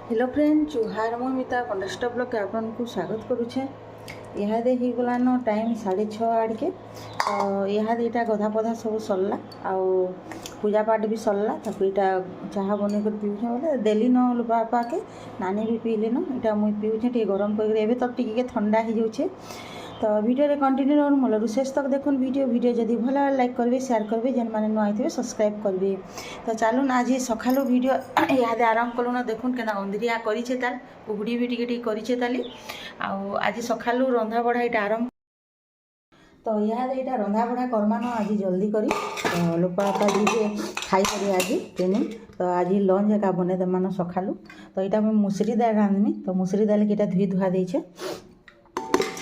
Hello friend जुहार मुमिता condensed blog के आपको स्वागत करुचे। इहादे ही गलान टाइम 6:30 आड़के तो इहादे यहाँ गधा पधा सब सरला आउ पूजा पाठ भी सरला ताकू यहाँ चाह बन कर पीछे बोले देली न बापा के नानी भी पीले न यहाँ मुझे पीछे टे गरम कर तो टे ठंडा हो जाऊे। तो वीडियो रे कंटिन्यू रहूँ मूलर शेष तक देखुन वीडियो जदि भल लाइक करेंगे शेयर करेंगे जेन मैंने नुआ थे सब्सक्राइब करेंगे। तो चलून आज सकालू वीडियो इहादे आरंभ कलुन देखुन के अंधिरिया करें तार कुहुड़ी भी टी करें ताली आज सकालू रंधा बढ़ा यहाँ आरंभ। तो इहादे यहाँ रंधा बढ़ा करमान आज जल्दी करी तो लोक बापा जी खाई करी आज ट्रेनिंग। तो आज लंच एका बने देमान सकालू। तो यहाँ मुझे मुसरी दाल रांधमी तो मुसरी दाल के धुई धुआ देचे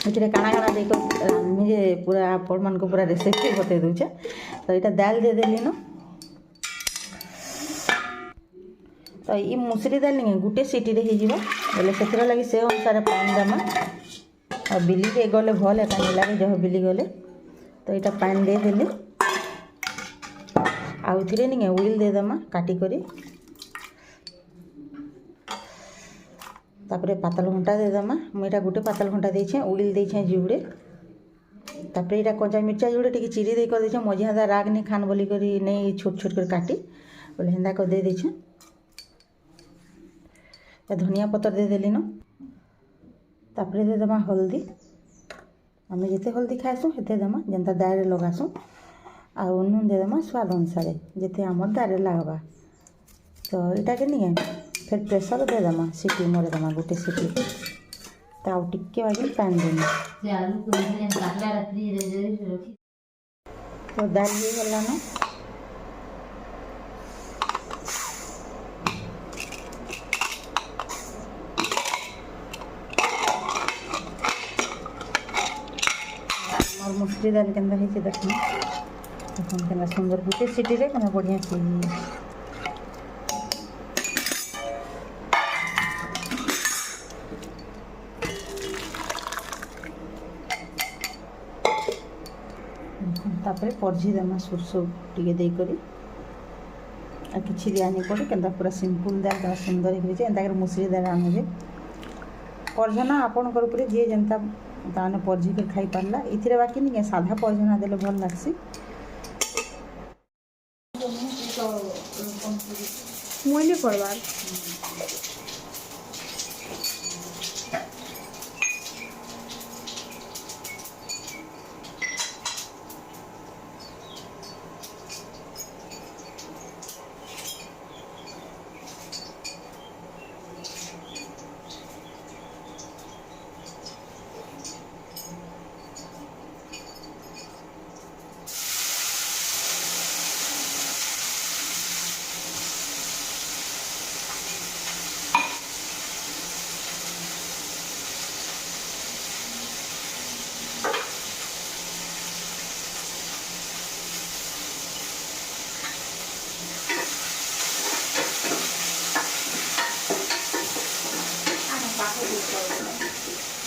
ये काना काना देख रांधमी जे पूरा आपण मान को पूरा रेसिपी बते दूचे। तो यहाँ दाल दे देली न तो ये मुसरी दाल नहीं गोटे सीटी हो बोले से लगी से अनुसार पानी देमा और बिली के गले भल एका लगे जह बिली गले तो यहाँ पानी दे देली आउ थे नहीं उइल दे देमा काटी करी तापरे पातल घंटा दे देमा मुझे गोटे पातल घंटा देछे उइल देछे जुड़े तापरे यहाँ कंचा मिर्चा जुड़े टी चिरी दे कर देछे मझी हादा राग नहीं खान बोली करी नहीं छोट छोट कर काटी बोले हेन्दा कर दे देछे। धनिया पतर दे देली न तापरे दे देमा हल्दी आम जिते हल्दी खाएसुँ हेते देमा जेनता दाल लगासुँ आ नून दे देमा स्वाद अनुसार जिते आम दाल लगवा। तो यहाँ के नहीं फिर प्रेसर दे देमा सीटी मरे देमा गोटे सीटी तो टिके बाकी पानी देमा तो दाल हो गला न और मुसरी दाल के देखना देखो सुंदर गोटे सीटी रे बढ़िया सी तापर परझी देमा सोरस टे देकर किसी दियानी पड़े के पूरा सिंपल दाल सुंदर हो मुसरी दाल आने परझना आपणकर उपर जी जेनता ताने परझी के खाई पारला इथिरे बाकी नहीं साधा परझना देले भल लागसी। मुइली करबार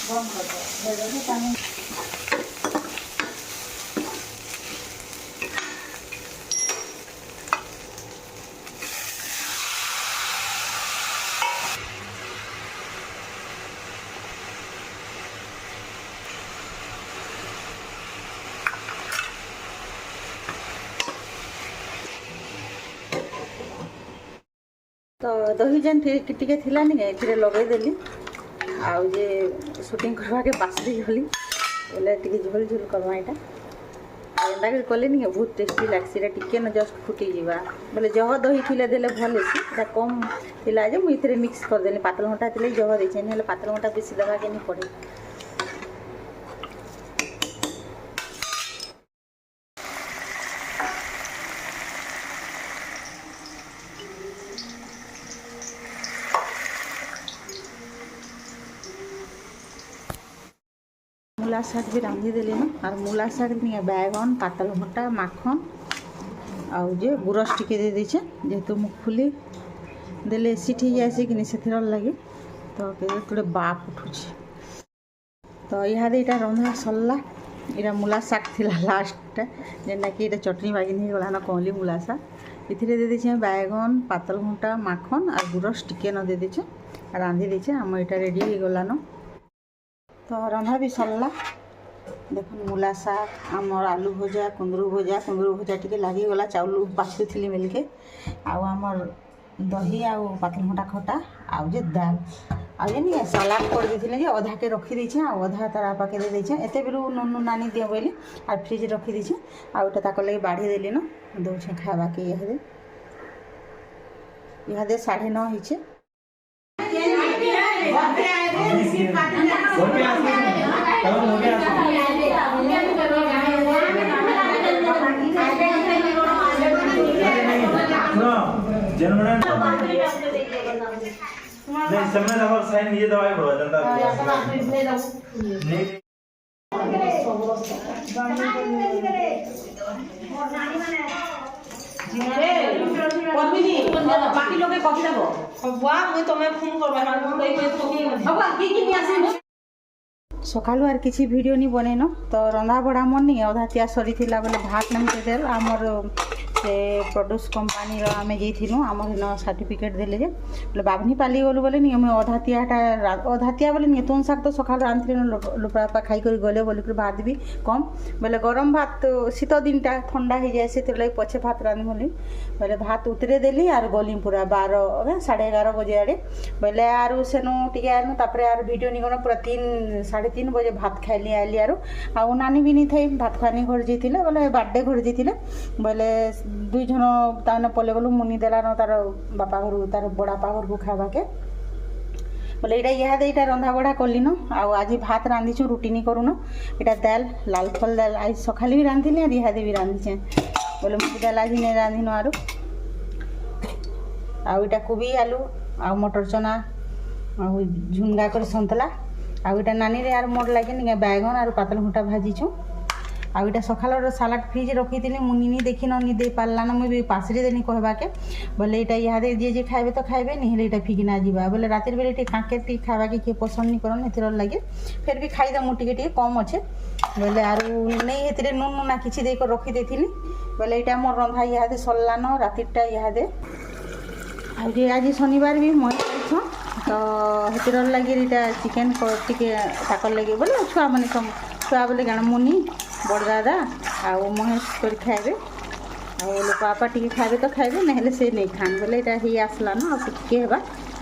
बंद कर दो पानी तो दही जेन टिके थिला नहीं ये लगे देली आउ जे शूटिंग करवा के बासरी गली बोले टी झोल झोल करवा यहाँ एंता कले नहीं बहुत टेस्टी लग्सी टिके न जस्ट फुटी जावा बोले जह दही थिले देले भल हेसी कम थिला जे मुझे मिक्स करदेली पातल घंटा थी जह देखे पातल घंटा बेसी देवा के नहीं पड़े। मूला शाग भी रांधि देली न और मूला शाग नहीं बैगन पातल घंटा माखन आउ जे गुरस टिके दे दीचे जेहेतु मुगफुली देले एसिड हो जाए कि से लगे तो थोड़े बाप उठुचे। तो इहादे यहाँ रंधा सरला यहाँ मूला शाग थी लास्ट जेनटा कि चटनी बागी नहीं गला न कहली मूला शाग इथिरे दे देछे बैगन पातल घंटा माखन और गुरस टिके न दे देछे रांधि देछे आम इटा रेडी हो गलान। तो रंधा भी सरला देखुन मूला शाग आमर आलू भजा कुंदरू भजा टिके लागिगला चाउल बाछुली मिलके आमर दही आ पातल घंटा खटा आउ जे दाल आ जे सलाद कर देथिले जे अधा के रखी देछे आ अधा तारा पाके दे देछे एते बेलु नन्नू नानी दिए बोली आ फ्रिज रखी देछे आ ओटा ताको लगे बाढ़ी देली न दउछे खावा के इहादे 9:30 हिचे। नहीं समय नंबर साइन ये दवाई बढ़वा जनता नहीं पद्मिनी बाकी लोग कथि देबो बुआ मुई तमे फोन करबा हम कहि के तो अब की की आसी सकालू आर किसी वीडियो नहीं बनेन तो रंधा बड़ा मन नहीं अधा तिया सरी थिला बोले भात नहीं देल आमर से प्रोड्यूस कंपनी रो आमे जेथिनु आमर न सर्टिफिकेट देले जे बोले बाबनी पाली गलु बोले नहीं हम अधा तिया बोले नहीं तुन साक तो सकाल रांधि लुपा खाई कर गले बोले फिर भात भी कम बोले गरम भात तो शीत दिन टा ठंडा हो जाए से लगे पछे भात रांधि बोली बोले भात उतरे देली आर गली पूरा 12 11:30 बजे आड़े बोले आर सेनु टिके आनु तापरे आर वीडियो नहीं गनो पूरा 3 बजे भात खाइली आइली आरो आ नानी भी नहीं थी भात खानी घर जाइए बोले बर्थडे घर जाइए बोले 2 जन ताने पले गलु मुनि देलान तार बापा घर तार बड़ापा घर को खावा के बोले यहाँ इटा रंधा बढ़ा कली न आज भात रांधिछु रुटी नहीं करूँ इटा दाल लाल फल दाल आज सकाले भी रांधिली और इहादे भी रांधिचे बोले मुझे दाल आज नहीं रांधिन आरो आटा कोबी आलू आ मटर चना आ झुनगा कर सन्तला आटा नानी रे यार मोर लगे बैगन और पातल घंटा भाजीछु आटा सकाल सालाड फ्रिज रखी थी मुनि देखी नी दे पार्ला ना मुझे पासरे देनी कहवा के बोले यहाँ जी जी खाए तो खाए नहीं हेल्ले फिकिना जावा बोले रात बेले टे कांके टी खावा के किए पसंद नहीं करन एथर लगे फिर भी खाईदे टे कम अच्छे बोले आर नहीं हेतरे नुन ना कि देकर रखी देती बोले यहाँ मोर रंधा यहाँ सरलान रातिटा यहाँ आज शनिवार भी मैं तो हेतर लगे यहाँ चिकेन टे ताकर लगे बोले छुआ मैंने सब छुआ बोले क्या मुनि बड़ दादा आउ महेश कर खाए आपा टी खाए तो खाए ना से नहीं खान बोले यहाँ ही आसला न आगे हेबा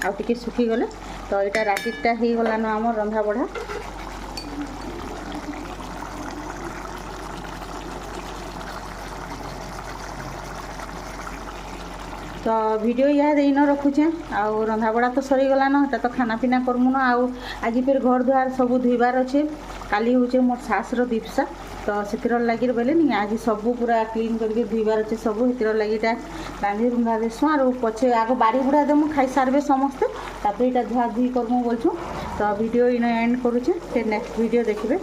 आगे सुखी गले तो यहाँ रातिटा हो गलान आम रंधा बढ़ा। तो वीडियो यहाँ देन रखुचे आउ रंधा बड़ा तो सरीगलान एटा तो खाना पीना करमु न आउ आज फिर घर दुआर सब धुईबार अच्छे काली हूँ मोर सासर दीपसा तो से लगे बोले नहीं आज सब पूरा क्लीन करके धुईबार अच्छे सब से लगे रांधि रुंधा देसुँ और पछे आग बाड़ी बुड़ा देमु खाई सारे समस्ते तापर यहाँ धुआ धुई करमु बोलछुँ तो वीडियो इन एंड करुचे फिर नेक्स्ट वीडियो देखिए।